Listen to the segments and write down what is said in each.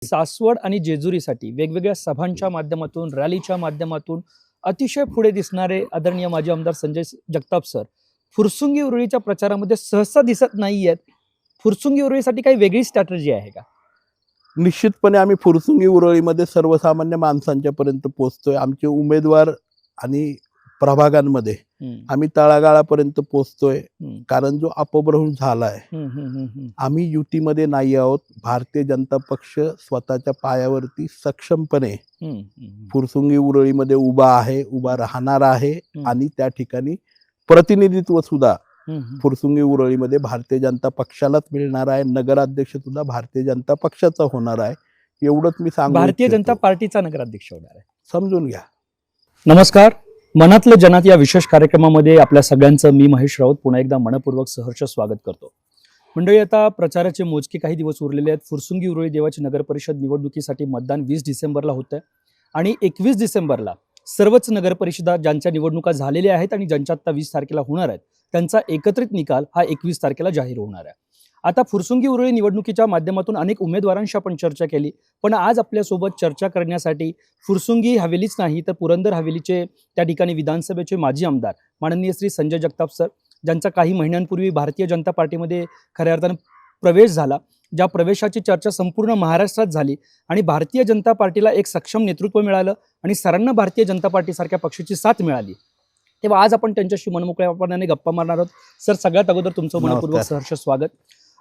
सासवड आणि जेजुरीसाठी वेगवेगळ्या सभांच्या माध्यमातून, रॅलीच्या माध्यमातून अतिशय पुढे दिसणारे आदरणीय माजी आमदार संजय जगताप सर फुरसुंगी उरुळीच्या प्रचारामध्ये सहसा दिसत नाहीयेत. फुरसुंगी उरुळीसाठी काही वेगळी स्ट्रॅटेजी आहे का? निश्चितपणे आम्ही फुरसुंगी उरळीमध्ये सर्वसामान्य माणसांच्या पर्यंत पोहोचतोय. आमचे उमेदवार आणि प्रभागांमध्ये आम्ही तळागाळापर्यंत पोहोचतोय. कारण जो अपभ्रंश झालाय, आम्ही युतीमध्ये नाही आहोत. भारतीय जनता पक्ष स्वतःच्या पायावरती सक्षमपणे फुरसुंगी उरळीमध्ये उभा राहणार आहे आणि त्या ठिकाणी प्रतिनिधित्व सुद्धा फुरसुंगी उरळीमध्ये भारतीय जनता पक्षालाच मिळणार आहे. नगराध्यक्ष सुद्धा भारतीय जनता पक्षाचा होणार आहे. एवढंच मी सांगू भारतीय इच्छितो. जनता पार्टीचा नगराध्यक्ष होणार आहे. समजून घ्या. नमस्कार, मनातलं जनात या विशेष कार्यक्रमामध्ये आपल्या सगळ्यांचं मी महेश राऊत पुन्हा एकदा मनपूर्वक सहर्ष स्वागत करतो. मंडळी, आता प्रचाराचे मोजके काही दिवस उरलेले आहेत. फुरसुंगी उरुळी देवाची नगर परिषद निवडणुकीसाठी मतदान 20 डिसेंबरला होतं आणि 21 डिसेंबरला सर्वच नगर परिषदा ज्यांच्या निवडणुका झालेल्या आहेत आणि ज्यांच्या आता 20 तारखेला होणार आहेत त्यांचा एकत्रित निकाल हा 21 तारखेला जाहीर होणार आहे. आता फुरसुंगी उरुळी निवडणुकीच्या माध्यमातून अनेक उमेदवारांशी आपण चर्चा केली, पण आज आपल्यासोबत चर्चा करण्यासाठी फुरसुंगी हवेलीच नाही तर पुरंदर हवेलीचे त्या ठिकाणी विधानसभेचे माजी आमदार माननीय श्री संजय जगताप सर, ज्यांचा काही महिन्यांपूर्वी भारतीय जनता पार्टीमध्ये खऱ्या अर्थानं प्रवेश झाला, ज्या प्रवेशाची चर्चा संपूर्ण महाराष्ट्रात झाली आणि भारतीय जनता पार्टीला एक सक्षम नेतृत्व मिळालं आणि सरांना भारतीय जनता पार्टीसारख्या पक्षाची साथ मिळाली. तेव्हा आज आपण त्यांच्याशी मनमोकळ्यापणाने गप्पा मारणार आहोत. सर, सगळ्यात अगोदर तुमचं मनपूर्वक सहर्ष स्वागत.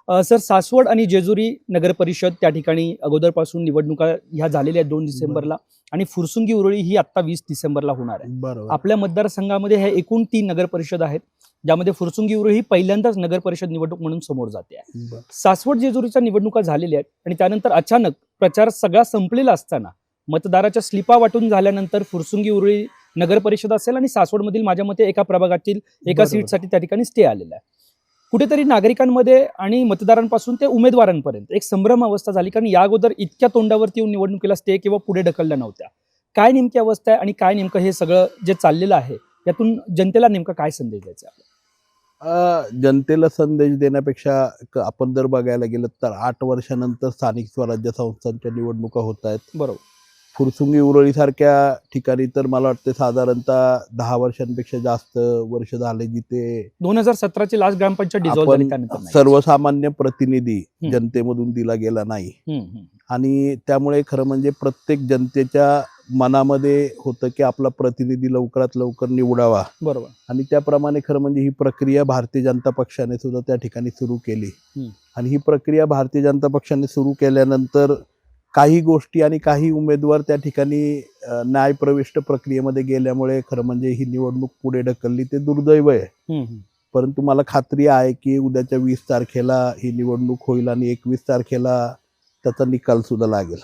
सर, सासवड आणि जेजुरी नगर परिषद त्या ठिकाणी अगोदरपासून निवडणुका ह्या झालेल्या आहेत 2 डिसेंबरला आणि फुरसुंगी उरुळी ही आता 20 डिसेंबरला होणार आहे. बरोबर. आपल्या मतदारसंघामध्ये हे एकूण 3 नगर परिषद आहेत, ज्यामध्ये फुरसुंगी उरुळी ही पहिल्यांदाच नगर परिषद निवडणूक म्हणून समोर जाते आहे. सासवड जेजुरीच्या निवडणुका झालेल्या आहेत आणि त्यानंतर अचानक प्रचार सगळा संपलेला असताना मतदाराच्या स्लिपा वाटून झाल्यानंतर फुरसुंगी उरुळी नगर परिषद असेल आणि सासवडमधील माझ्या मते एका प्रभागातील एका सीटसाठी त्या ठिकाणी स्टे आलेला आहे. कुठेतरी नागरिकांमध्ये आणि मतदारांपासून ते उमेदवारांपर्यंत एक संभ्रम अवस्था झाली, कारण या अगोदर इतक्या तोंडावरती येऊन निवडणुकीला स्टे किंवा पुढे ढकलल्या नव्हत्या. काय नेमकी अवस्था आहे आणि काय नेमकं हे सगळं जे चाललेलं आहे यातून जनतेला नेमका काय संदेश द्यायचा आहे? जनतेला संदेश देण्यापेक्षा आपण जर बघायला गेलं तर 8 वर्षानंतर स्थानिक स्वराज्य संस्थांच्या निवडणुका होत आहेत. बरोबर. फुरसुंगी उरुळी सारख्या ठिकाणी तर मला वाटतं साधारणतः 10 वर्षांपेक्षा जास्त वर्ष झाले, जिथे 2017ची लास्ट ग्रामपंचायत डिझॉल्व्ह झाली त्यानंतर नाही. सर्वसामान्य प्रतिनिधी जनतेमधून दिला गेला नाही. आणि त्यामुळे खरं म्हणजे प्रत्येक जनतेच्या मनामध्ये होतं की आपला प्रतिनिधी लवकरात लवकर निवडावा. बरोबर. आणि त्याप्रमाणे खरं म्हणजे ही प्रक्रिया भारतीय जनता पक्षाने सुद्धा त्या ठिकाणी सुरू केली. आणि ही प्रक्रिया भारतीय जनता पक्षाने सुरू केल्यानंतर काही गोष्टी आणि काही उमेदवार त्या ठिकाणी न्यायप्रविष्ट प्रक्रियेमध्ये गेल्यामुळे खरं म्हणजे ही निवडणूक पुढे ढकलली. ते दुर्दैव आहे. परंतु मला खात्री आहे की उद्याच्या 20 तारखेला ही निवडणूक होईल आणि 21 तारखेला त्याचा निकाल सुद्धा लागेल.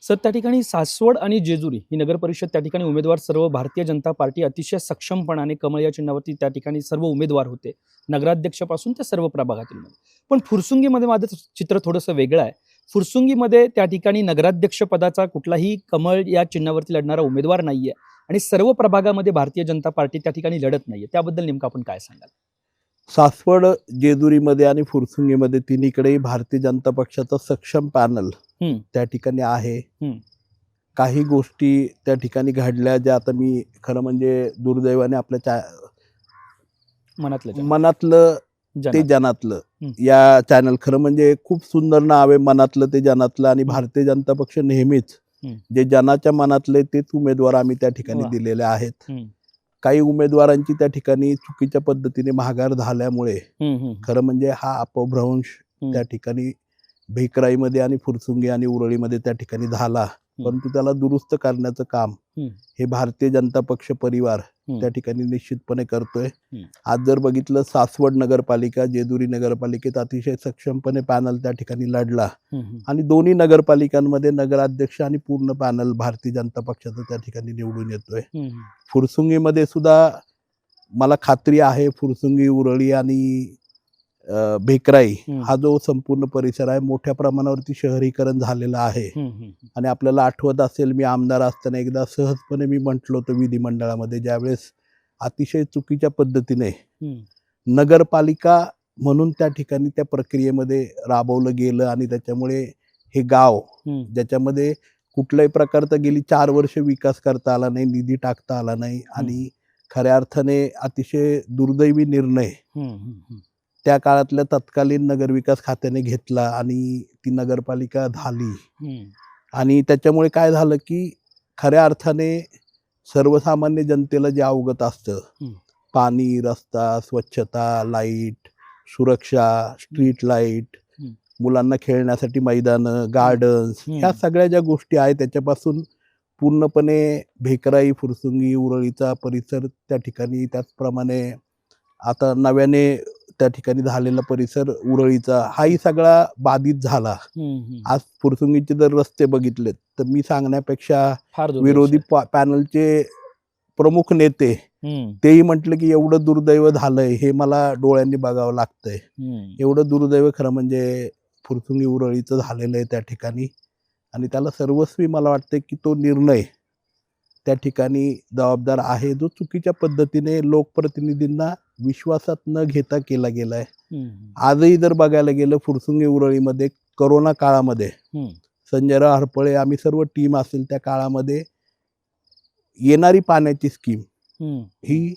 सर, त्या ठिकाणी सासवड आणि जेजुरी ही नगर परिषद त्या ठिकाणी उमेदवार सर्व भारतीय जनता पार्टी अतिशय सक्षमपणाने कमळ या चिन्हावरती त्या ठिकाणी सर्व उमेदवार होते, नगराध्यक्षापासून ते सर्व प्रभागातील. पण फुरसुंगीमध्ये माझं चित्र थोडंसं वेगळं आहे. फुरसुंगीमध्ये त्या ठिकाणी नगराध्यक्ष पदाचा कुठलाही कमळ या चिन्हावरती लढणारा उमेदवार नाहीये आणि सर्व प्रभागामध्ये भारतीय जनता पार्टी त्या ठिकाणी लढत नाहीये. त्याबद्दल नेमकं आपण काय सांगाल? सासवड, जेजुरीमध्ये आणि फुरसुंगीमध्ये तिन्हीकडेही भारतीय जनता पक्षाचा सक्षम पॅनल त्या ठिकाणी आहे. काही गोष्टी त्या ठिकाणी घडल्या ज्या आता मी खरं म्हणजे दुर्दैवाने आपल्या मनातलं ते जनातलं या चॅनल, खरं म्हणजे खूप सुंदर नाव आहे, मनातलं ते जनातलं. आणि भारतीय जनता पक्ष नेहमीच जे जनाच्या मनातले तेच उमेदवार आम्ही त्या ठिकाणी दिलेले आहेत. काही उमेदवारांची त्या ठिकाणी चुकीच्या पद्धतीने माघार झाल्यामुळे खरं म्हणजे हा अपभ्रंश त्या ठिकाणी भेकराईमध्ये आणि फुरसुंगी आणि उरळीमध्ये त्या ठिकाणी झाला. परंतु त्याला दुरुस्त करण्याचं काम हे भारतीय जनता पक्ष परिवार त्या ठिकाणी निश्चितपणे करतोय. आज जर बघितलं, सासवड नगरपालिका, जेजुरी नगरपालिकेत अतिशय सक्षमपणे पॅनल त्या ठिकाणी लढला आणि दोन्ही नगरपालिकांमध्ये नगराध्यक्ष आणि पूर्ण पॅनल भारतीय जनता पक्षाचं त्या ठिकाणी निवडून येतोय. फुरसुंगीमध्ये सुद्धा मला खात्री आहे, फुरसुंगी, उरळी आणि भेकराई हा जो संपूर्ण परिसर आहे मोठ्या प्रमाणावरती शहरीकरण झालेलं आहे. आणि आपल्याला आठवत असेल, मी आमदार असताना एकदा सहजपणे मी म्हटलं होतं विधिमंडळामध्ये, ज्यावेळेस अतिशय चुकीच्या पद्धतीने नगरपालिका म्हणून त्या ठिकाणी त्या प्रक्रियेमध्ये राबवलं गेलं आणि त्याच्यामुळे हे गाव ज्याच्यामध्ये कुठल्याही प्रकारचा गेली 4 वर्ष विकास करता आला नाही, निधी टाकता आला नाही आणि खऱ्या अर्थाने अतिशय दुर्दैवी निर्णय त्या काळातल्या तत्कालीन नगरविकास खात्याने घेतला आणि ती नगरपालिका झाली. आणि त्याच्यामुळे काय झालं की खऱ्या अर्थाने सर्वसामान्य जनतेला जे अवगत असतं, पाणी, रस्ता, स्वच्छता, लाईट, सुरक्षा, स्ट्रीट लाईट, मुलांना खेळण्यासाठी मैदानं, गार्डन्स, ह्या सगळ्या ज्या गोष्टी आहेत त्याच्यापासून पूर्णपणे भेकराई, फुरसुंगी, उरळीचा परिसर त्या ठिकाणी, त्याचप्रमाणे आता नव्याने त्या ठिकाणी झालेला परिसर उरळीचा, हाही सगळा बाधित झाला. आज फुरसुंगीचे जर रस्ते बघितलेत तर मी सांगण्यापेक्षा विरोधी पॅनलचे प्रमुख नेते तेही म्हटलं की एवढं दुर्दैव झालंय, हे मला डोळ्यांनी बघावं लागतंय. एवढं दुर्दैव खरं म्हणजे फुरसुंगी उरळीचं झालेलं आहे त्या ठिकाणी. आणि त्याला सर्वस्वी मला वाटतं की तो निर्णय त्या ठिकाणी जबाबदार आहे, जो चुकीच्या पद्धतीने लोकप्रतिनिधींना विश्वासात न घेता केला गेलाय. आजही जर बघायला गेलं फुरसुंगी उरळीमध्ये कोरोना काळामध्ये संजयराव हरपळे, आम्ही सर्व टीम असेल त्या काळामध्ये येणारी पाण्याची स्कीम ही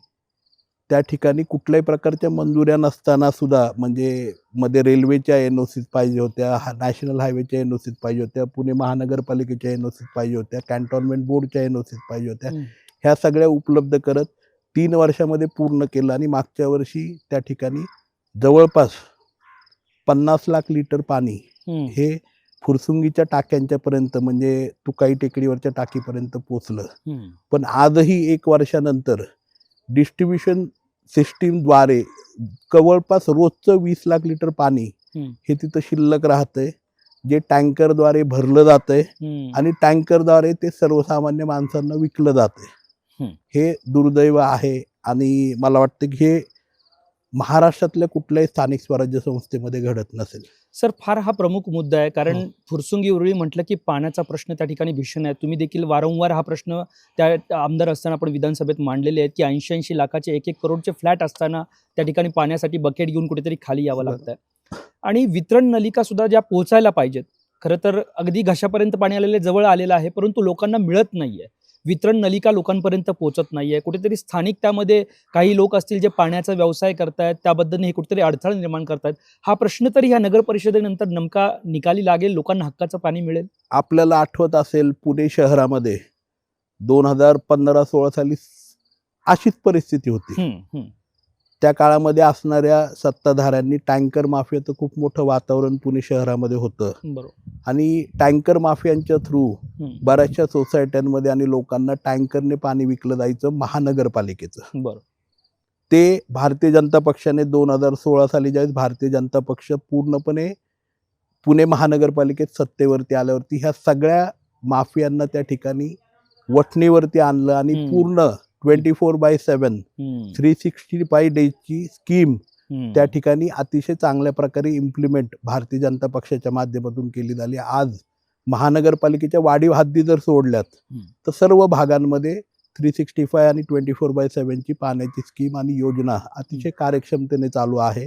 त्या ठिकाणी कुठल्याही प्रकारच्या मंजुऱ्या नसताना सुद्धा, म्हणजे मध्ये रेल्वेच्या एनओसीत पाहिजे होत्या, नॅशनल हायवेच्या एनओसीत पाहिजे होत्या, पुणे महानगरपालिकेच्या एनओसीत पाहिजे होत्या, कॅन्टोन्मेंट बोर्डच्या एनओसीत पाहिजे होत्या, ह्या सगळ्या उपलब्ध करत 3 वर्षामध्ये पूर्ण केलं. आणि मागच्या वर्षी त्या ठिकाणी जवळपास 50 लाख लिटर पाणी हे फुरसुंगीच्या टाक्यांच्या पर्यंत, म्हणजे तुकाई टेकडीवरच्या टाकीपर्यंत पोचलं. पण आजही 1 वर्षानंतर डिस्ट्रीब्युशन सिस्टीमद्वारे जवळपास रोजचं 20 लाख लिटर पाणी हे तिथं शिल्लक राहतंय, जे टँकरद्वारे भरलं जातंय आणि टँकरद्वारे ते सर्वसामान्य माणसांना विकलं जातंय. हे दुर्दैव आहे आणि मला वाटतं की हे महाराष्ट्रातल्या कुठल्याही स्थानिक स्वराज्य संस्थेमध्ये घडत नसेल. सर, फार हा प्रमुख मुद्दा आहे, कारण फुरसुंगी उरळी म्हटलं की पाण्याचा प्रश्न त्या ठिकाणी भीषण आहे. तुम्ही देखील वारंवार हा प्रश्न त्या आमदार असताना आपण विधानसभेत मांडलेले आहेत की 80-80 लाखाचे 1-1 करोडचे फ्लॅट असताना त्या ठिकाणी पाण्यासाठी बकेट घेऊन कुठेतरी खाली यावं लागतंय. आणि वितरण नलिका सुद्धा ज्या पोहोचायला पाहिजेत, खरं तर अगदी घशापर्यंत पाणी आलेले जवळ आलेलं आहे, परंतु लोकांना मिळत नाहीये. वितरण नलिका लोकांपर्यंत पोहोचत नाहीये. कुठेतरी स्थानिक त्यामध्ये काही लोक असतील जे पाण्याचा व्यवसाय करतायत, त्याबद्दल हे कुठेतरी अडथळा निर्माण करतायत. हा प्रश्न तरी ह्या नगर परिषदेनंतर नेमका निकाली लागेल, लोकांना हक्काचं पाणी मिळेल. आपल्याला आठवत असेल पुणे शहरामध्ये 2015-16 साली अशीच परिस्थिती होती. त्या काळामध्ये असणाऱ्या सत्ताधाऱ्यांनी टँकर माफियाचं खूप मोठं वातावरण पुणे शहरामध्ये होतं आणि टँकर माफियांच्या थ्रू बऱ्याचशा सोसायट्यांमध्ये आणि लोकांना टँकरने पाणी विकलं जायचं महानगरपालिकेचं. ते भारतीय जनता पक्षाने 2016 साली ज्यावेळेस भारतीय जनता पक्ष पूर्णपणे पुणे महानगरपालिकेत सत्तेवरती आल्यावरती ह्या सगळ्या माफियांना त्या ठिकाणी वठणीवरती आणलं आणि पूर्ण 24/7 365 डेजची स्कीम त्या ठिकाणी अतिशय चांगल्या प्रकारे इम्प्लिमेंट भारतीय जनता पक्षाच्या माध्यमातून केली झाली. आज महानगरपालिकेच्या वाढीव हद्दी जर सोडल्यात तर सर्व भागांमध्ये 365 आणि 24/7 ची पाण्याची स्कीम आणि योजना अतिशय कार्यक्षमतेने चालू आहे.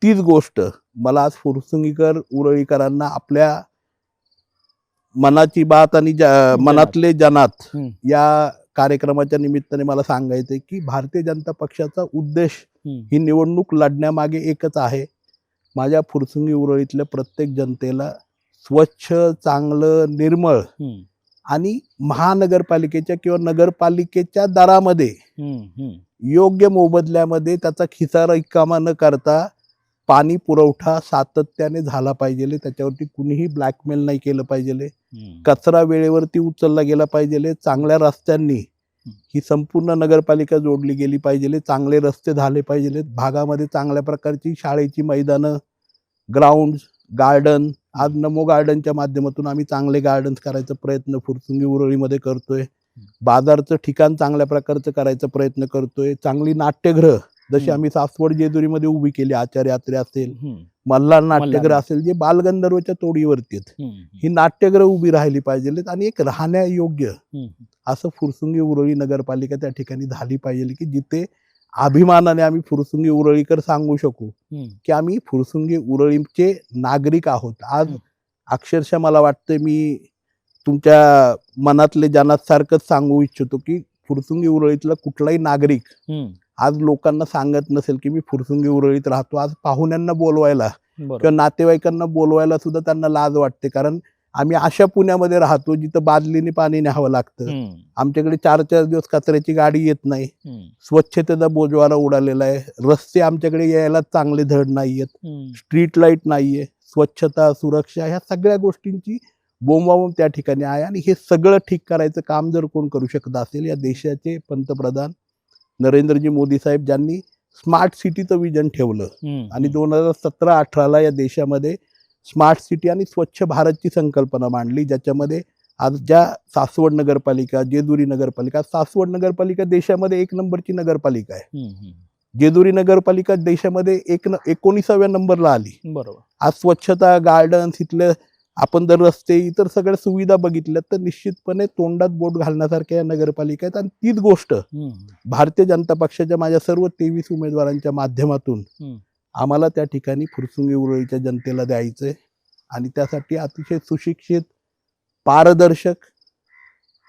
तीच गोष्ट मला आज फुरसुंगीकर उरळीकरांना आपल्या मनाची बात आणि मनातले जनात या कार्यक्रमाच्या निमित्ताने मला सांगायचंय की भारतीय जनता पक्षाचा उद्देश ही निवडणूक लढण्यामागे एकच आहे. माझ्या फुरसुंगी उरळीतल्या प्रत्येक जनतेला स्वच्छ, चांगलं, निर्मळ आणि महानगरपालिकेच्या किंवा नगरपालिकेच्या दरामध्ये योग्य मोबदल्यामध्ये त्याचा खिसा रिकामा न करता पाणी पुरवठा सातत्याने झाला पाहिजे. त्याच्यावरती कुणीही ब्लॅकमेल नाही केलं पाहिजे. कचरा वेळेवरती उचलला गेला पाहिजे. चांगल्या रस्त्यांनी ही संपूर्ण नगरपालिका जोडली गेली पाहिजे. चांगले रस्ते झाले पाहिजे. भागामध्ये चांगल्या प्रकारची शाळेची मैदानं, ग्राउंड, गार्डन, आज नमो गार्डनच्या माध्यमातून आम्ही चांगले गार्डन्स करायचा प्रयत्न फुरसुंगी उरळीमध्ये करतोय. बाजारचं ठिकाण चांगल्या प्रकारचं करायचा प्रयत्न करतोय. चांगली नाट्यगृह जशी आम्ही सासवड जेजुरीमध्ये उभी केली, आचार्य यात्रे असेल, मल्हार नाट्यगृह असेल, जे बालगंधर्वच्या तोडीवरती ही नाट्यगृह उभी राहिली पाहिजेत आणि एक राहण्यायोग्य असं फुरसुंगी उरळी नगरपालिका त्या ठिकाणी झाली पाहिजे की जिथे अभिमानाने आम्ही फुरसुंगी उरळीकर सांगू शकू की आम्ही फुरसुंगी उरळीचे नागरिक आहोत. आज अक्षरशः मला वाटतं मी तुमच्या मनातले जनासारखंच सांगू इच्छितो की फुरसुंगी उरळीतला कुठलाही नागरिक आज लोकांना सांगत नसेल की मी फुरसुंगी उरळीत राहतो. आज पाहुण्यांना बोलवायला किंवा नातेवाईकांना बोलवायला सुद्धा त्यांना लाज वाटते, कारण आम्ही अशा पुण्यामध्ये राहतो जिथं बादलीने पाणी न्यावं लागतं. आमच्याकडे 4-4 दिवस कचऱ्याची गाडी येत नाही. स्वच्छतेचा बोजवारा उडालेला आहे. रस्ते आमच्याकडे यायला चांगले धड नाहीयेत. स्ट्रीट लाईट नाहीये. स्वच्छता, सुरक्षा ह्या सगळ्या गोष्टींची बोंबाबोंब त्या ठिकाणी आहे. आणि हे सगळं ठीक करायचं काम जर कोण करू शकत असेल, या देशाचे पंतप्रधान नरेंद्रजी मोदी साहेब, ज्यांनी स्मार्ट सिटीचं विजन ठेवलं आणि 2017-18ला या देशामध्ये स्मार्ट सिटी आणि स्वच्छ भारतची संकल्पना मांडली, ज्याच्यामध्ये आज ज्या सासवड नगरपालिका, जेजुरी नगरपालिका, सासवड नगरपालिका देशामध्ये 1 नंबरची नगरपालिका आहे. जेजुरी नगरपालिका देशामध्ये 19व्या नंबरला आली. बरोबर. आज स्वच्छता, गार्डन्स, इथले आपण जर रस्ते, इतर सगळ्या सुविधा बघितल्यात तर निश्चितपणे तोंडात बोट घालण्यासारख्या या नगरपालिका आहेत. आणि तीच गोष्ट भारतीय जनता पक्षाच्या माझ्या सर्व 23 उमेदवारांच्या माध्यमातून आम्हाला त्या ठिकाणी फुरसुंगी उरळीच्या जनतेला द्यायचंय. आणि त्यासाठी अतिशय सुशिक्षित, पारदर्शक,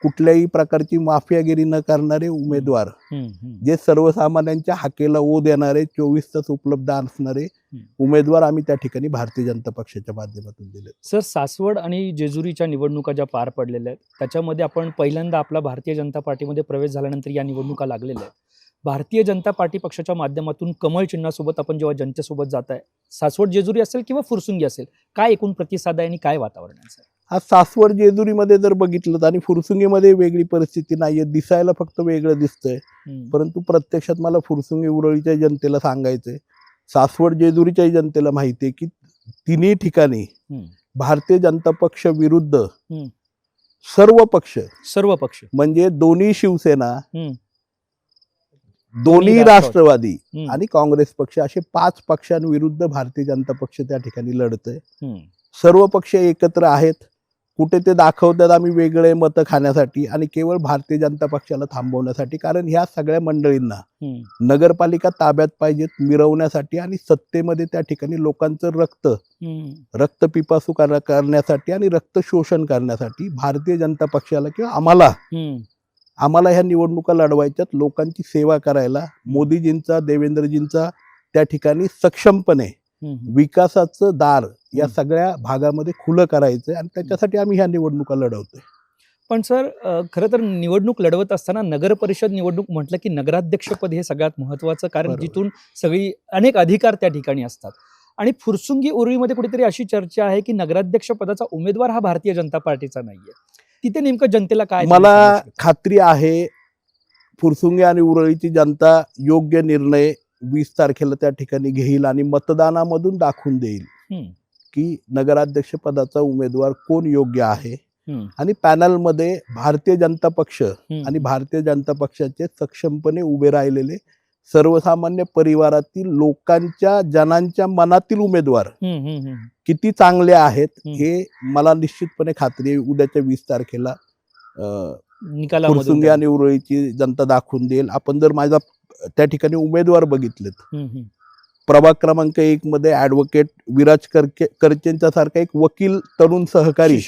कुठल्याही प्रकारची माफियागिरी न करणारे उमेदवार, जे सर्वसामान्यांच्या हाकेला ओ देणारे, 24 तास उपलब्ध असणारे उमेदवार आम्ही त्या ठिकाणी भारतीय जनता पक्षाच्या माध्यमातून दिले. सर, सासवड आणि जेजुरीच्या निवडणुका ज्या पार पडलेल्या आहेत त्याच्यामध्ये आपण पहिल्यांदा आपला भारतीय जनता पार्टीमध्ये प्रवेश झाल्यानंतर या निवडणुका लागलेल्या आहेत. भारतीय जनता पार्टी पक्षाच्या माध्यमातून कमळ चिन्हासोबत आपण जेव्हा जनतेसोबत जात आहे, सासवड जेजुरी असेल किंवा फुरसुंगी असेल, काय एकूण प्रतिसाद आहे आणि काय वातावरण आहे? आज सासवड जेजुरीमध्ये जर बघितलं आणि फुरसुंगीमध्ये वेगळी परिस्थिती नाहीये, दिसायला फक्त वेगळं दिसतंय, परंतु प्रत्यक्षात मला फुरसुंगी उरळीच्या जनतेला सांगायचंय, सासवड जेजुरीच्या जनतेला माहितीये की तिन्ही ठिकाणी भारतीय जनता पक्ष विरुद्ध सर्व पक्ष म्हणजे दोन्ही शिवसेना, दोन्ही राष्ट्रवादी आणि काँग्रेस पक्ष, असे 5 पक्षांविरुद्ध भारतीय जनता पक्ष त्या ठिकाणी लढतंय. सर्व पक्ष एकत्र आहेत. कुठे ते दाखवतात आम्ही वेगळे मतं खाण्यासाठी आणि केवळ भारतीय जनता पक्षाला थांबवण्यासाठी, कारण ह्या सगळ्या मंडळींना नगरपालिका ताब्यात पाहिजेत मिरवण्यासाठी आणि सत्तेमध्ये त्या ठिकाणी लोकांचं रक्त पिपासू करण्यासाठी आणि रक्त शोषण करण्यासाठी भारतीय जनता पक्षाला किंवा आम्हाला ह्या निवडणुका लढवायच्यात, लोकांची सेवा करायला, मोदीजींचा, देवेंद्रजींचा त्या ठिकाणी सक्षमपणे विकासाचं दार या सगळ्या भागामध्ये खुलं करायचंय आणि त्याच्यासाठी आम्ही ह्या निवडणुका लढवतोय. पण सर, खरं तर निवडणूक लढवत असताना नगर परिषद निवडणूक म्हटलं की नगराध्यक्षपद हे सगळ्यात महत्वाचं, कारण जिथून सगळी अनेक अधिकार त्या ठिकाणी असतात. आणि फुरसुंगी उरळीमध्ये कुठेतरी अशी चर्चा आहे की नगराध्यक्ष पदाचा उमेदवार हा भारतीय जनता पार्टीचा नाहीये. तिथे नेमकं जनतेला काय? मला खात्री आहे फुरसुंगी आणि उरळीची जनता योग्य निर्णय 20 तारखेला त्या ठिकाणी घेईल आणि मतदानामधून दाखवून देईल की नगराध्यक्ष पदाचा उमेदवार कोण योग्य आहे. आणि पॅनलमध्ये भारतीय जनता पक्ष आणि भारतीय जनता पक्षाचे सक्षमपणे उभे राहिलेले सर्वसामान्य परिवारातील लोकांच्या, जनांच्या मनातील उमेदवार किती चांगले आहेत हे मला निश्चितपणे खात्री आहे. उद्याच्या 20 तारखेला फुरसुंगी आणि उरळीची जनता दाखवून देईल. आपण जर माझा त्या ठिकाणी उमेदवार बघितलेत, प्रभाग क्रमांक 1 मध्ये ऍडव्होकेट विराज करचेंचा सारखा एक वकील तरुण सहकारी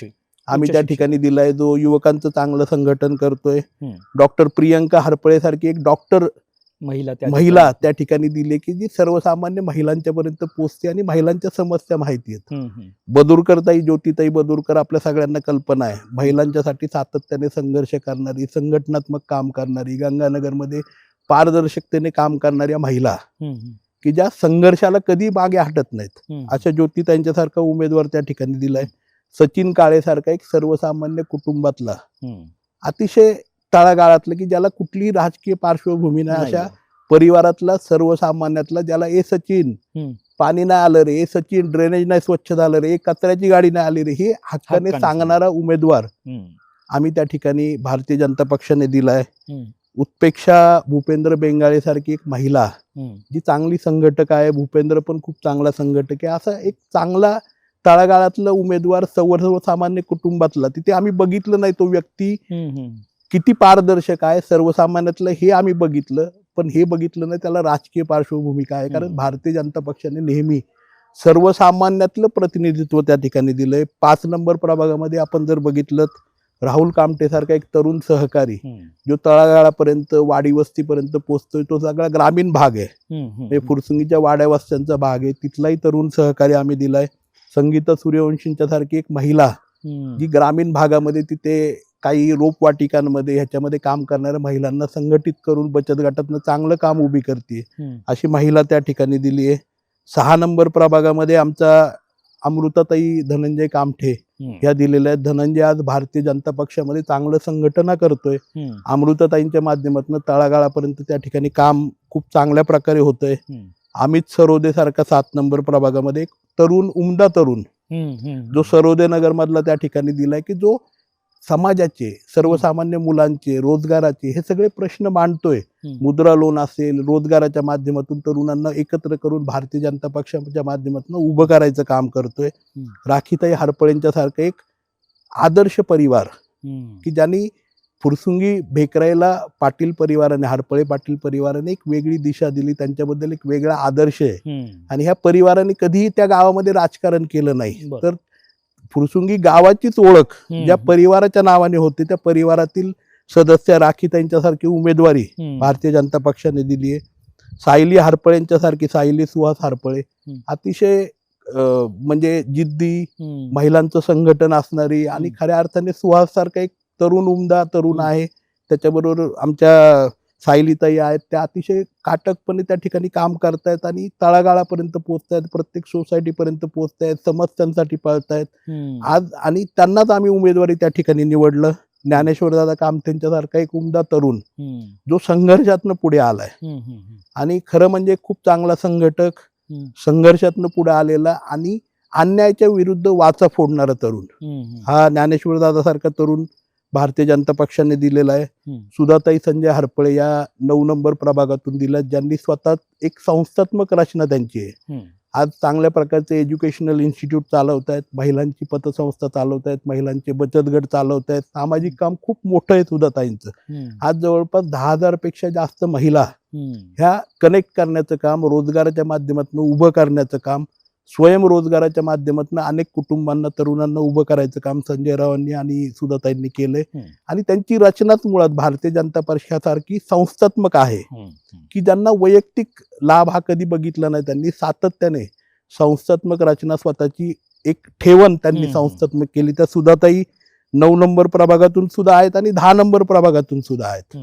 आम्ही त्या ठिकाणी दिलाय, जो युवकांचं चांगलं संघटन करतोय. डॉक्टर प्रियंका हरपळे सारखी एक डॉक्टर महिला त्या ठिकाणी दिली की जी सर्वसामान्य महिलांच्या पर्यंत पोहोचते आणि महिलांच्या समस्या माहिती आहेत. बदुरकरताई, ज्योतिताई बदुरकर, आपल्या सगळ्यांना कल्पना आहे, महिलांच्यासाठी सातत्याने संघर्ष करणारी, संघटनात्मक काम करणारी, गंगानगरमध्ये पारदर्शकतेने काम करणाऱ्या महिला की ज्या संघर्षाला कधी मागे हटत नाहीत, अशा ज्योतिताईंच्या सारखा उमेदवार त्या ठिकाणी दिलाय. सचिन काळे सारखा एक सर्वसामान्य कुटुंबातला, अतिशय तळागाळातलं की ज्याला कुठलीही राजकीय पार्श्वभूमी नाही, अशा परिवारातला, सर्वसामान्यातला, ज्याला ए सचिन पाणी नाही आलं रे, ए सचिन ड्रेनेज नाही स्वच्छ झालं रे, कचऱ्याची गाडी नाही आली रे, हे हक्काने सांगणारा उमेदवार आम्ही त्या ठिकाणी भारतीय जनता पक्षाने दिलाय. उत्पेक्षा भूपेंद्र बेंगाळे सारखी एक महिला जी चांगली संघटक आहे, भूपेंद्र पण खूप चांगला संघटक आहे, असा एक चांगला तळागाळातला उमेदवार, सर्वसामान्य कुटुंबातला. तिथे आम्ही बघितलं नाही तो व्यक्ती किती पारदर्शक आहे, सर्वसामान्यातलं हे आम्ही बघितलं, पण हे बघितलं नाही त्याला राजकीय पार्श्वभूमी काय आहे. कारण भारतीय जनता पक्षाने नेहमी सर्वसामान्यातलं प्रतिनिधित्व त्या ठिकाणी दिलंय. 5 नंबर प्रभागामध्ये आपण जर बघितलं, राहुल कामटे सारखा एक तरुण सहकारी जो तळागाळापर्यंत वाडी वस्तीपर्यंत पोहोचतोय, तो सगळा ग्रामीण भाग आहे. म्हणजे फुरसुंगीच्या वाड्या वस्त्यांचा भाग आहे, तिथलाही तरुण सहकारी आम्ही दिलाय. संगीता सूर्यवंशींच्या सारखी एक महिला जी ग्रामीण भागामध्ये तिथे काही रोपवाटिकांमध्ये ह्याच्यामध्ये काम करणाऱ्या महिलांना संघटित करून बचत गटातनं चांगलं काम उभी करते, अशी महिला त्या ठिकाणी दिली आहे. 6 नंबर प्रभागामध्ये आमचा अमृताताई धनंजय कामठे ह्या दिलेल्या आहेत. धनंजय आज भारतीय जनता पक्षामध्ये चांगलं संघटना करतोय. अमृताताईंच्या माध्यमातून तळागाळापर्यंत त्या ठिकाणी काम खूप चांगल्या प्रकारे होतंय. अमित सरोदे सारखा 7 नंबर प्रभागामध्ये एक तरुण, उमदा तरुण जो सरोदे नगर मधला त्या ठिकाणी दिलाय, की जो समाजाचे, सर्वसामान्य मुलांचे, रोजगाराचे हे सगळे प्रश्न मांडतोय. मुद्रा लोन असेल, रोजगाराच्या माध्यमातून तरुणांना एकत्र करून भारतीय जनता पक्षाच्या माध्यमातून उभं करायचं काम करतोय. राखीताई हरपळेंच्या सारखं एक आदर्श परिवार, की ज्यांनी फुरसुंगी भेकरायला पाटील परिवाराने, हरपळे पाटील परिवाराने एक वेगळी दिशा दिली, त्यांच्याबद्दल एक वेगळा आदर्श आहे. आणि ह्या परिवाराने कधीही त्या गावामध्ये राजकारण केलं नाही, तर फुरसुंगी गावाचीच ओळख ज्या परिवाराच्या नावाने होते, त्या परिवारातील सदस्य राखीताईंच्या सारखी उमेदवारी भारतीय जनता पक्षाने दिली आहे. सायली हरपळेंच्या सारखी, सायली सुहास हरपळे, अतिशय म्हणजे जिद्दी, महिलांचं संघटन असणारी, आणि खऱ्या अर्थाने सुहास सारखा एक तरुण, उमदा तरुण आहे. त्याच्याबरोबर आमच्या सायलीताई आहेत, त्या अतिशय काटकपणे त्या ठिकाणी काम करतायत आणि तळागाळापर्यंत पोहोचतायत, प्रत्येक सोसायटीपर्यंत पोहोचतायत, समस्यांसाठी पळतायत आज. आणि त्यांनाच आम्ही उमेदवारी त्या ठिकाणी निवडलं. ज्ञानेश्वरदादा कामठेंच्या सारखा एक उमदा तरुण जो संघर्षातनं पुढे आलाय, आणि खरं म्हणजे खूप चांगला संघटक, संघर्षातनं पुढे आलेला आणि अन्यायाच्या विरुद्ध वाचा फोडणारा तरुण, हा ज्ञानेश्वरदादा सारखा तरुण भारतीय जनता पक्षाने दिलेला आहे. सुधाताई संजय हरपळे या 9 नंबर प्रभागातून दिला, ज्यांनी स्वतः एक संस्थात्मक रचना त्यांची आहे. आज चांगल्या प्रकारचे एज्युकेशनल इन्स्टिट्यूट चालवत आहेत, महिलांची पतसंस्था चालवत आहेत, महिलांचे बचत गट चालवत आहेत. सामाजिक काम खूप मोठं आहे सुधाताईंचं. आज जवळपास 10,000 पेक्षा जास्त महिला ह्या कनेक्ट करण्याचं काम, रोजगाराच्या माध्यमातून उभं करण्याचं काम, स्वयंरोजगाराच्या माध्यमातून अनेक कुटुंबांना, तरुणांना उभं करायचं काम संजय रावांनी आणि सुधाताईंनी केलंय. आणि त्यांची रचनाच मुळात भारतीय जनता पक्षासारखी संस्थात्मक आहे, की ज्यांना वैयक्तिक लाभ हा कधी बघितला नाही. त्यांनी सातत्याने संस्थात्मक रचना स्वतःची एक ठेवण त्यांनी संस्थात्मक केली. त्या सुधाताई 9 नंबर प्रभागातून सुद्धा आहेत आणि 10 नंबर प्रभागातून सुद्धा आहेत.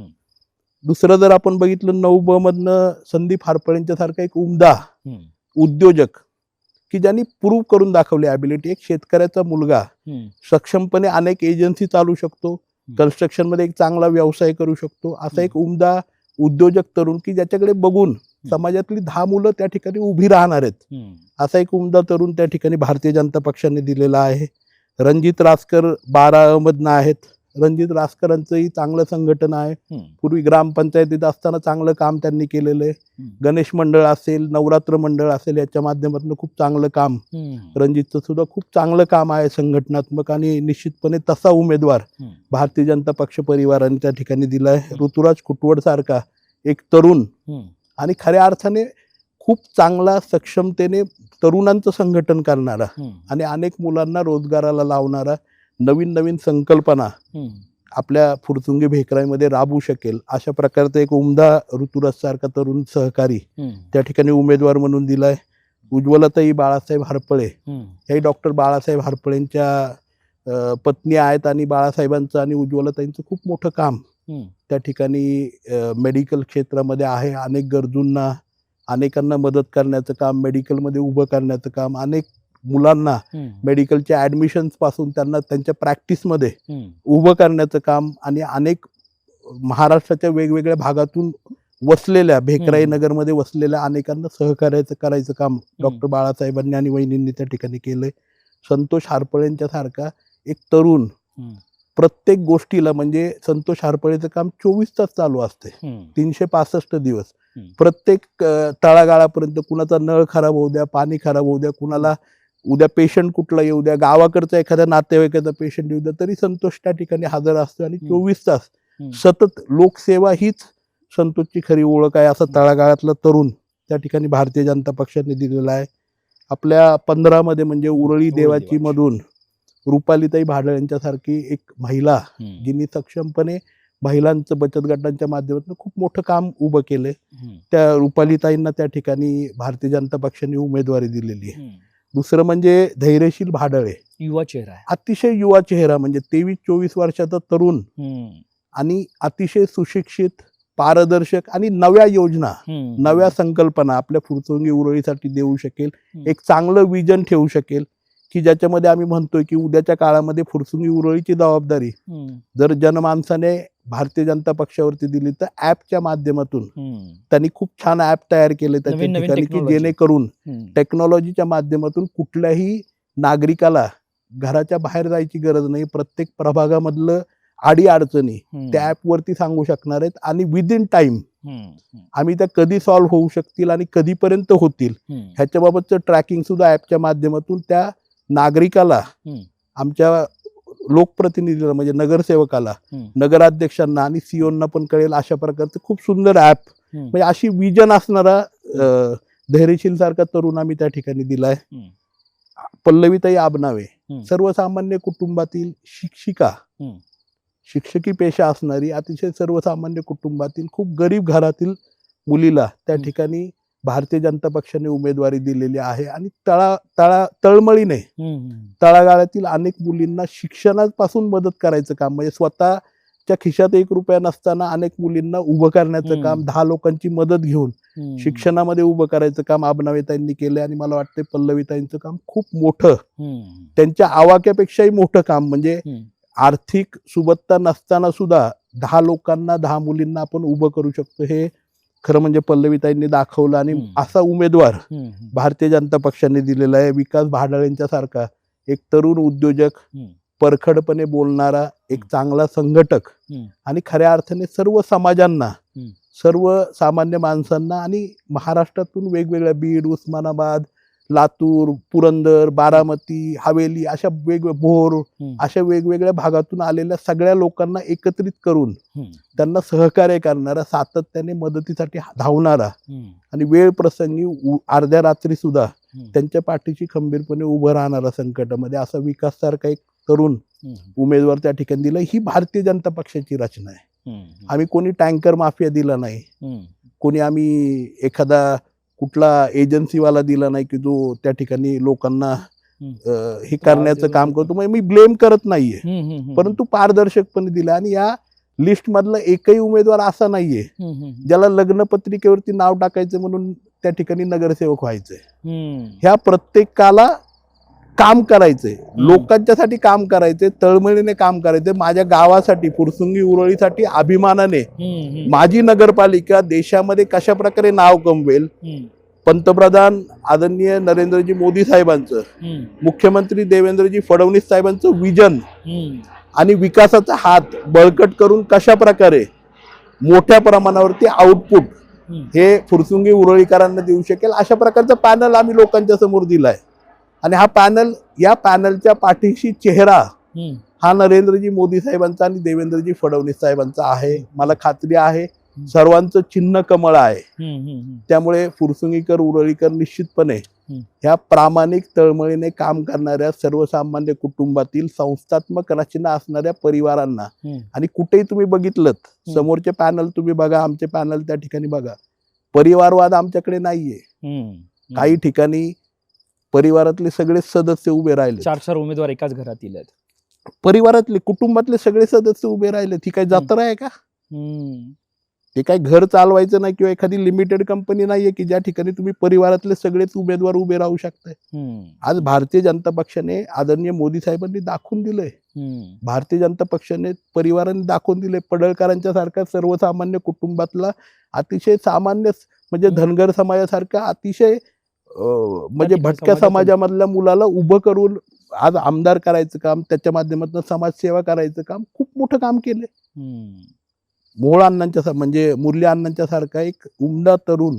दुसरं जर आपण बघितलं, 9ब मधनं संदीप हरपळेंच्या सारखा एक उमदा उद्योजक, की ज्यांनी प्रूव्ह करून दाखवले ॲबिलिटी. एक शेतकऱ्याचा मुलगा सक्षमपणे अनेक एजन्सी चालू शकतो, कन्स्ट्रक्शन मध्ये एक चांगला व्यवसाय करू शकतो, असा एक उमदा उद्योजक तरुण, की ज्याच्याकडे बघून समाजातली 10 मुलं त्या ठिकाणी उभी राहणार आहेत, असा एक उमदा तरुण त्या ठिकाणी भारतीय जनता पक्षाने दिलेला आहे. रणजित रासकर 12 मधनं आहेत. रणजित रासकरांचंही चांगलं संघटन आहे. पूर्वी ग्रामपंचायतीत असताना चांगलं काम त्यांनी केलेलं आहे. गणेश मंडळ असेल, नवरात्र मंडळ असेल, याच्या माध्यमातून खूप चांगलं काम रणजितचं सुद्धा खूप चांगलं काम आहे संघटनात्मक, आणि निश्चितपणे तसा उमेदवार भारतीय जनता पक्ष परिवाराने त्या ठिकाणी दिलाय. ऋतुराज कुटवड सारखा एक तरुण आणि खऱ्या अर्थाने खूप चांगला, सक्षमतेने तरुणांचं संघटन करणारा आणि अनेक मुलांना रोजगाराला लावणारा, नवीन नवीन संकल्पना आपल्या फुरसुंगी भेकराईमध्ये राबवू शकेल, अशा प्रकारचा एक उमदा ऋतुराज सारखा तरुण सहकारी त्या ठिकाणी उमेदवार म्हणून दिलाय. उज्ज्वलताई बाळासाहेब हरपळे, हे डॉक्टर बाळासाहेब हरपळेंच्या पत्नी आहेत, आणि बाळासाहेबांचं आणि उज्ज्वलताईंचं खूप मोठं काम त्या ठिकाणी मेडिकल क्षेत्रामध्ये आहे. अनेक गरजूंना, अनेकांना मदत करण्याचं काम, मेडिकलमध्ये उभं करण्याचं काम, अनेक मुलांना मेडिकलच्या ऍडमिशन्स पासून त्यांना त्यांच्या प्रॅक्टिसमध्ये उभं करण्याचं काम, आणि अनेक महाराष्ट्राच्या वेगवेगळ्या भागातून वसलेल्या, भेकराई नगरमध्ये वसलेल्या अनेकांना सहकार्याचं करायचं काम डॉक्टर बाळासाहेबांनी आणि वहिनींनी त्या ठिकाणी केलंय. संतोष हरपळेंच्या सारखा एक तरुण प्रत्येक गोष्टीला, म्हणजे संतोष हरपळेचं काम 24 तास चालू असते, 365 दिवस. प्रत्येक तळागाळापर्यंत कुणाचा नळ खराब होऊ द्या, पाणी खराब होऊ द्या, कुणाला उद्या पेशंट कुठला येऊ द्या, गावाकडचा एखाद्या नातेवाईकाचा पेशंट येऊ द्या, तरी संतोष त्या ठिकाणी हजर असतो. आणि 24 तास सतत लोकसेवा हीच संतोषची खरी ओळख आहे, असा तळागाळातला तरुण त्या ठिकाणी भारतीय जनता पक्षाने दिलेला आहे. आपल्या 15 मध्ये म्हणजे उरळी देवाची देवाची. मधून रुपालीताई भाडळ यांच्यासारखी एक महिला जिने सक्षमपणे महिलांचं बचत गटांच्या माध्यमातून खूप मोठं काम उभं केलंय, त्या रुपालीताईंना त्या ठिकाणी भारतीय जनता पक्षाने उमेदवारी दिलेली आहे. दुसरं म्हणजे धैर्यशील भाडळे, युवा चेहरा आहे. अतिशय युवा चेहरा, म्हणजे 23-24 वर्षाचा तरुण आणि अतिशय सुशिक्षित, पारदर्शक आणि नव्या योजना, नव्या संकल्पना आपल्या फुरसुंगी उरळीसाठी देऊ शकेल. एक चांगलं विजन ठेवू शकेल की ज्याच्यामध्ये आम्ही म्हणतोय की उद्याच्या काळामध्ये फुरसुंगी उरळीची जबाबदारी जर जनमानसाने भारतीय जनता पक्षावरती दिली तर ऍपच्या माध्यमातून त्यांनी खूप छान ऍप तयार केले त्याच्या नवीन ठिकाणी की technology. जेणेकरून टेक्नॉलॉजीच्या माध्यमातून कुठल्याही नागरिकाला घराच्या बाहेर जायची गरज नाही. प्रत्येक प्रभागामधलं आडी अडचणी त्या ऍप वरती सांगू शकणार आहेत आणि विदिन टाइम आम्ही त्या कधी सॉल्व्ह होऊ शकतील आणि कधीपर्यंत होतील ह्याच्याबाबतचं ट्रॅकिंग सुद्धा ऍपच्या माध्यमातून त्या नागरिकाला, आमच्या लोकप्रतिनिधीला म्हणजे नगरसेवकाला, नगराध्यक्षांना आणि सीओना पण कळेल अशा प्रकारचं खूप सुंदर ऍप, म्हणजे अशी विजन असणारा धैर्यशील सारखा तरुण आम्ही त्या ठिकाणी दिलाय. पल्लवीताई आबनावे, सर्वसामान्य कुटुंबातील शिक्षिका, शिक्षकी पेशा असणारी अतिशय सर्वसामान्य कुटुंबातील खूप गरीब घरातील मुलीला त्या ठिकाणी भारतीय जनता पक्षाने उमेदवारी दिलेली आहे आणि तळमळीने तळागाळातील अनेक मुलींना शिक्षणापासून मदत करायचं काम, म्हणजे स्वतःच्या खिशात 1 रुपया नसताना अनेक मुलींना उभं करण्याचं काम, 10 लोकांची मदत घेऊन शिक्षणामध्ये उभं करायचं काम आबनावेताईंनी केलंय. आणि मला वाटतं पल्लवीताईंचं काम खूप मोठं, त्यांच्या आवाक्यापेक्षाही मोठं काम, म्हणजे आर्थिक सुबत्ता नसताना सुद्धा 10 लोकांना, 10 मुलींना आपण उभं करू शकतो हे खरं म्हणजे पल्लवीताईंनी दाखवलं. आणि असा उमेदवार भारतीय जनता पक्षाने दिलेला आहे. विकास भाडळेंच्या सारखा एक तरुण उद्योजक, परखडपणे बोलणारा एक चांगला संघटक आणि खऱ्या अर्थाने सर्व समाजांना, सर्व सामान्य माणसांना आणि महाराष्ट्रातून वेगवेगळ्या बीड, उस्मानाबाद, लातूर, पुरंदर, बारामती, हवेली अशा भोर अशा वेगवेगळ्या भागातून आलेल्या सगळ्या लोकांना एकत्रित करून त्यांना सहकार्य करणारा, सातत्याने मदतीसाठी धावणारा आणि वेळ प्रसंगी अर्ध्या रात्री सुद्धा त्यांच्या पाठीशी खंबीरपणे उभं राहणारा संकटामध्ये असा विकास सारखा एक तरुण उमेदवार त्या ठिकाणी दिला. ही भारतीय जनता पक्षाची रचना आहे. आम्ही कोणी टँकर माफिया दिला नाही, कोणी आम्ही एखादा कुठला एजन्सीवाला दिला नाही की जो त्या ठिकाणी लोकांना हे करण्याचं काम करतो. म्हणजे मी ब्लेम करत नाहीये, परंतु पारदर्शकपणे दिला. आणि या लिस्ट मधला एकही उमेदवार असा नाहीये ज्याला लग्न पत्रिकेवरती नाव टाकायचं म्हणून त्या ठिकाणी नगरसेवक व्हायचंय. ह्या प्रत्येकाला काम करायचंय, लोकांच्यासाठी काम करायचंय, तळमळीने काम करायचंय. माझ्या गावासाठी, फुरसुंगी उरळीसाठी अभिमानाने माझी नगरपालिका देशामध्ये कशा प्रकारे नाव कमवेल, पंतप्रधान आदरणीय नरेंद्रजी मोदी साहेबांचं, मुख्यमंत्री देवेंद्रजी फडणवीस साहेबांचं विजन आणि विकासाचा हात बळकट करून कशा प्रकारे मोठ्या प्रमाणावरती आउटपुट हे फुरसुंगी उरळीकरांना देऊ शकेल अशा प्रकारचा पॅनल आम्ही लोकांच्या समोर दिलाय. आणि हा पॅनल, या पॅनलच्या पाठीशी चेहरा हा नरेंद्रजी मोदी साहेबांचा आणि देवेंद्रजी फडणवीस साहेबांचा आहे. मला खात्री आहे सर्वांचं चिन्ह कमळ आहे. त्यामुळे फुरसुंगीकर उरळीकर निश्चितपणे ह्या प्रामाणिक तळमळीने काम करणाऱ्या सर्वसामान्य कुटुंबातील संस्थात्मक रचना असणाऱ्या परिवारांना, आणि कुठेही तुम्ही बघितलं समोरचे पॅनल तुम्ही बघा, आमचे पॅनल त्या ठिकाणी बघा, परिवारवाद आमच्याकडे नाहीये. काही ठिकाणी परिवारातले सगळे सदस्य उभे राहिले, 4 उमेदवार एकाच घरातील आहेत, परिवारातले कुटुंबातले सगळे सदस्य उभे राहिले. ती काही जत्रा आहे का? ते काही घर चालवायचं नाही किंवा एखादी लिमिटेड कंपनी नाहीये की ज्या ठिकाणी तुम्ही परिवारातले सगळेच उमेदवार उभे राहू शकताय. आज भारतीय जनता पक्षाने आदरणीय मोदी साहेबांनी दाखवून दिलंय, भारतीय जनता पक्षाने परिवारांनी दाखवून दिले. पडळकरांच्या सारख्या सर्वसामान्य कुटुंबातला अतिशय सामान्य म्हणजे धनगर समाजासारखा अतिशय म्हणजे भटक्या समाजामधल्या मुलाला उभं करून आज आमदार करायचं काम, त्याच्या माध्यमातून समाजसेवा करायचं काम, खूप मोठं काम केलंय. मोळ अण्णांच्या म्हणजे मुरली अण्णांच्या सारखा एक उमदा तरुण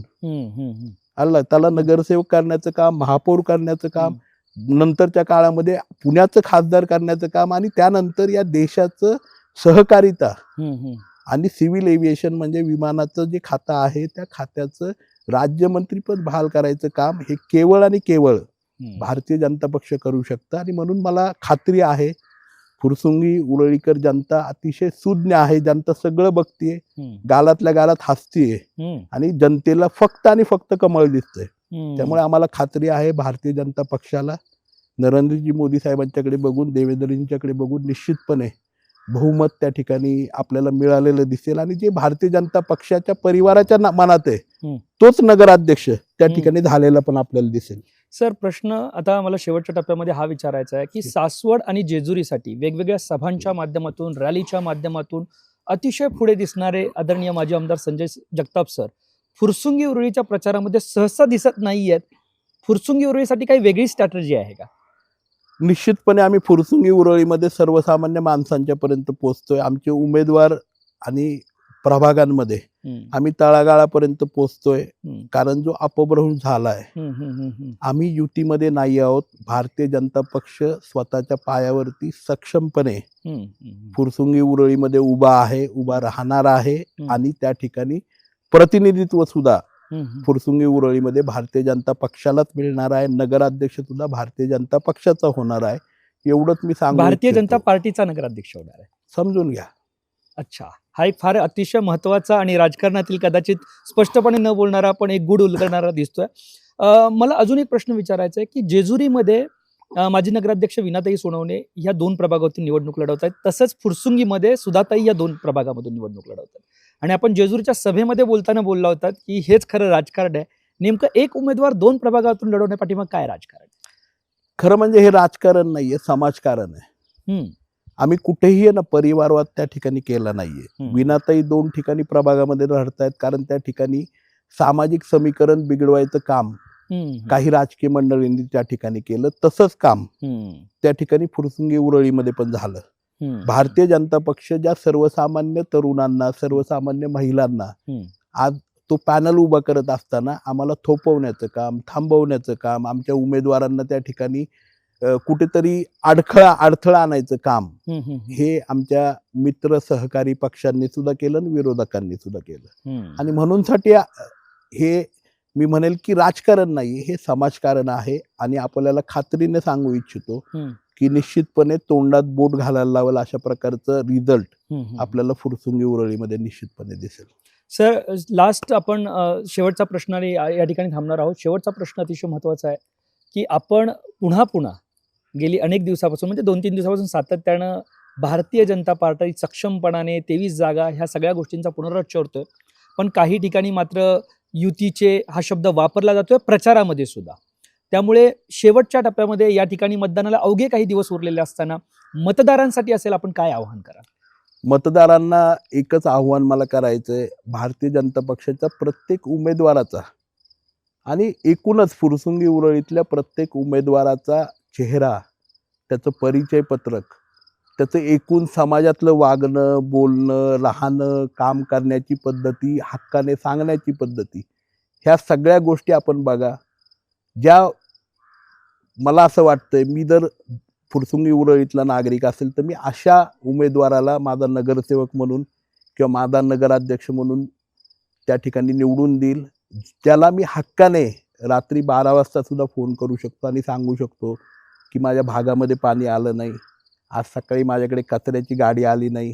आला, त्याला नगरसेवक करण्याचं काम, महापौर करण्याचं काम, नंतरच्या काळामध्ये पुण्याचं खासदार करण्याचं काम, आणि त्यानंतर या देशाचं सहकारिता आणि सिव्हिल एव्हिएशन म्हणजे विमानाचं जे खातं आहे त्या खात्याचं राज्यमंत्रीपद बहाल करायचं काम हे केवळ आणि केवळ भारतीय जनता पक्ष करू शकतं. आणि म्हणून मला खात्री आहे फुरसुंगी उरळीकर जनता अतिशय सुज्ञ आहे. जनता सगळं बघतीये, गालातल्या गालात हसतीये आणि जनतेला फक्त आणि फक्त कमळ दिसतंय. त्यामुळे आम्हाला खात्री आहे भारतीय जनता पक्षाला नरेंद्रजी मोदी साहेबांच्याकडे बघून, देवेंद्रजींच्याकडे बघून निश्चितपणे बहुमत त्या ठिकाणी आपल्याला मिळालेलं दिसेल. आणि जे भारतीय जनता पक्षाच्या परिवाराच्या मनात आहे तोच नगराध्यक्ष त्या ठिकाणी झालेला पण आपल्याला दिसेल. सर, प्रश्न आता मला शेवटच्या टप्प्यामध्ये हा विचारायचा आहे की सासवड आणि जेजुरीसाठी वेगवेगळ्या सभांच्या माध्यमातून, रॅलीच्या माध्यमातून अतिशय पुढे दिसणारे आदरणीय माजी आमदार संजय जगताप सर फुरसुंगी उरळीच्या प्रचारामध्ये सहसा दिसत नाहीयेत. फुरसुंगी उरळीसाठी काही वेगळी स्ट्रॅटेजी आहे का? निश्चितपणे आम्ही फुरसुंगी उरळीमध्ये सर्वसामान्य माणसांच्या पर्यंत पोहोचतोय. आमचे उमेदवार आणि प्रभागांमध्ये आम्ही तळागाळापर्यंत पोहोचतोय. कारण जो अपभ्रंश झालाय, आम्ही युतीमध्ये नाही आहोत. भारतीय जनता पक्ष स्वतःच्या पायावरती सक्षमपणे फुरसुंगी उरळीमध्ये उभा आहे, उभा राहणार आहे. आणि त्या ठिकाणी प्रतिनिधित्व सुद्धा फुरसुंगी उरळीमध्ये भारतीय जनता पक्षालाच मिळणार आहे. नगराध्यक्ष सुद्धा भारतीय जनता पक्षाचा होणार आहे. एवढंच मी सांगतो. भारतीय जनता पार्टीचा नगराध्यक्ष होणार आहे, समजून घ्या. अच्छा, हा एक फार अतिशय महत्वाचा आणि राजकारणातील कदाचित स्पष्टपणे न बोलणारा पण एक गुढ उलगडणारा दिसतोय. मला अजून एक प्रश्न विचारायचा आहे की जेजुरीमध्ये माजी नगराध्यक्ष विनाताई सोनवणे या 2 प्रभागातून निवडणूक लढवत आहेत. तसंच फुरसुंगीमध्ये सुधाताई या 2 प्रभागामधून निवडणूक लढवत आहेत. आणि आपण जेजुरीच्या सभेमध्ये बोलताना बोलला होतात की हेच खरं राजकारण आहे. नेमकं एक उमेदवार 2 प्रभागातून लढवण्यापाठी मग काय राजकारण? खरं म्हणजे हे राजकारण नाहीये, समाजकारण आहे. आम्ही कुठेही ना परिवारवाद त्या ठिकाणी केला नाहीये. विनाताई 2 ठिकाणी प्रभागामध्ये लढतायत कारण त्या ठिकाणी सामाजिक समीकरण बिघडवायचं काम काही राजकीय मंडळींनी त्या ठिकाणी केलं. तसंच काम त्या ठिकाणी फुरसुंगी उरळीमध्ये पण झालं. भारतीय जनता पक्ष ज्या सर्वसामान्य तरुणांना, सर्वसामान्य महिलांना आज तो पॅनल उभा करत असताना आम्हाला थोपवण्याचं काम, थांबवण्याचं काम, आमच्या उमेदवारांना त्या ठिकाणी कुठेतरी अडथळा आणायचं काम हे आमच्या मित्र सहकारी पक्षांनी सुद्धा केलं आणि विरोधकांनी सुद्धा केलं. आणि म्हणूनसाठी हे मी म्हणेल की राजकारण नाही, हे समाजकारण आहे. आणि आपल्याला खात्रीने सांगू इच्छितो की निश्चितपणे तोंडात बोट घालायला लावेल अशा प्रकारचं रिझल्ट आपल्याला फुरसुंगी उरळीमध्ये निश्चितपणे दिसेल. सर, लास्ट आपण शेवटचा प्रश्न या ठिकाणी थांबणार आहोत. शेवटचा प्रश्न अतिशय महत्वाचा आहे की आपण पुन्हा गेली अनेक दिवसापासून म्हणजे 2-3 दिवसापासून सातत्यानं भारतीय जनता पार्टी सक्षमपणाने 23 जागा ह्या सगळ्या गोष्टींचा पुनरुच्चार होतोय. पण काही ठिकाणी मात्र युतीचे हा शब्द वापरला जातोय प्रचारामध्ये सुद्धा. त्यामुळे शेवटच्या टप्प्यामध्ये या ठिकाणी मतदानाला अवघे काही दिवस उरलेले असताना मतदारांसाठी असेल आपण काय आवाहन करा? मतदारांना एकच आव्हान मला करायचंय, भारतीय जनता पक्षाच्या प्रत्येक उमेदवाराचा आणि एकूणच फुरसुंगी उरळीतल्या प्रत्येक उमेदवाराचा चेहरा, त्याचं परिचय पत्रक, त्याचं एकूण समाजातलं वागणं, बोलणं, राहणं, काम करण्याची पद्धती, हक्काने सांगण्याची पद्धती, ह्या सगळ्या गोष्टी आपण बघा. ज्या मला असं वाटतंय, मी जर फुरसुंगी उरळीतला नागरिक असेल तर मी अशा उमेदवाराला माझा नगरसेवक म्हणून किंवा माझा नगराध्यक्ष म्हणून त्या ठिकाणी निवडून देईल, त्याला मी हक्काने रात्री 12 वाजता सुद्धा फोन करू शकतो आणि सांगू शकतो की माझ्या भागामध्ये पाणी आलं नाही, आज सकाळी माझ्याकडे कचऱ्याची गाडी आली नाही,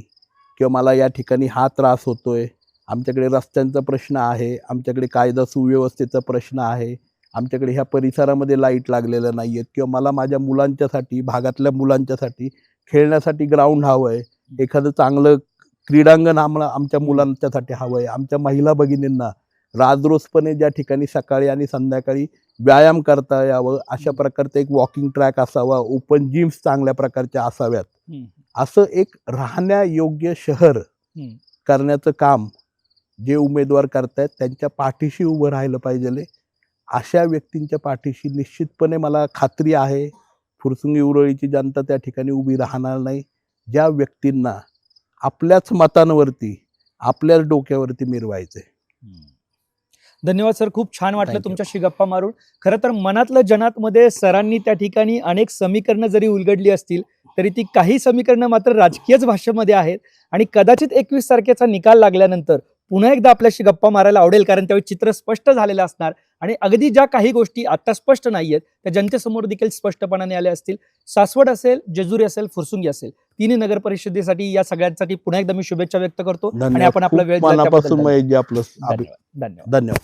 किंवा मला या ठिकाणी हा त्रास होतोय, आमच्याकडे रस्त्यांचा प्रश्न आहे, आमच्याकडे कायदा सुव्यवस्थेचा प्रश्न आहे, आमच्याकडे ह्या परिसरामध्ये लाईट लागलेलं नाही आहेत, किंवा मला माझ्या मुलांच्यासाठी, भागातल्या मुलांच्यासाठी खेळण्यासाठी ग्राउंड हवं आहे, एखादं चांगलं क्रीडांगण आमच्या मुलांच्यासाठी हवं आहे, आमच्या महिला भगिनींना राजरोसपणे ज्या ठिकाणी सकाळी आणि संध्याकाळी व्यायाम करता यावं अशा प्रकारचं एक वॉकिंग ट्रॅक असावा, ओपन जिम्स चांगल्या प्रकारच्या असाव्यात, असं एक राहण्यायोग्य शहर करण्याचं काम जे उमेदवार करतायत त्यांच्या पाठीशी उभं राहिलं पाहिजे. अशा व्यक्तींच्या पाठीशी निश्चितपणे मला खात्री आहे फुरसुंगी उरळीची जनता त्या ठिकाणी उभी राहणार नाही. ज्या व्यक्तींना आपल्याच मतांवरती, आपल्याच डोक्यावरती मिरवायचे. धन्यवाद सर, खूप छान वाटलं तुमच्याशी गप्पा मारून. खरं तर मनातलं जनातमध्ये सरांनी त्या ठिकाणी अनेक समीकरणं जरी उलगडली असतील तरी ती काही समीकरणं मात्र राजकीयच भाषेमध्ये आहेत आणि कदाचित 21 तारखेचा निकाल लागल्यानंतर पुन्हा एकदा आपल्याशी गप्पा मारायला आवडेल, कारण त्यावेळी चित्र स्पष्ट झालेलं असणार आणि अगदी ज्या काही गोष्टी आता स्पष्ट नाहीयेत त्या जनतेसमोर देखील स्पष्टपणाने आल्या असतील. सासवड असेल, जेजुरी असेल, फुरसुंगी असेल, तिन्ही नगर परिषदेसाठी या सगळ्यांसाठी पुन्हा एकदा मी शुभेच्छा व्यक्त करतो आणि आपण आपला वेळ खूप दिला त्याबद्दल मनापासून महेशजी आपलं धन्यवाद. धन्यवाद. धन्यवाद.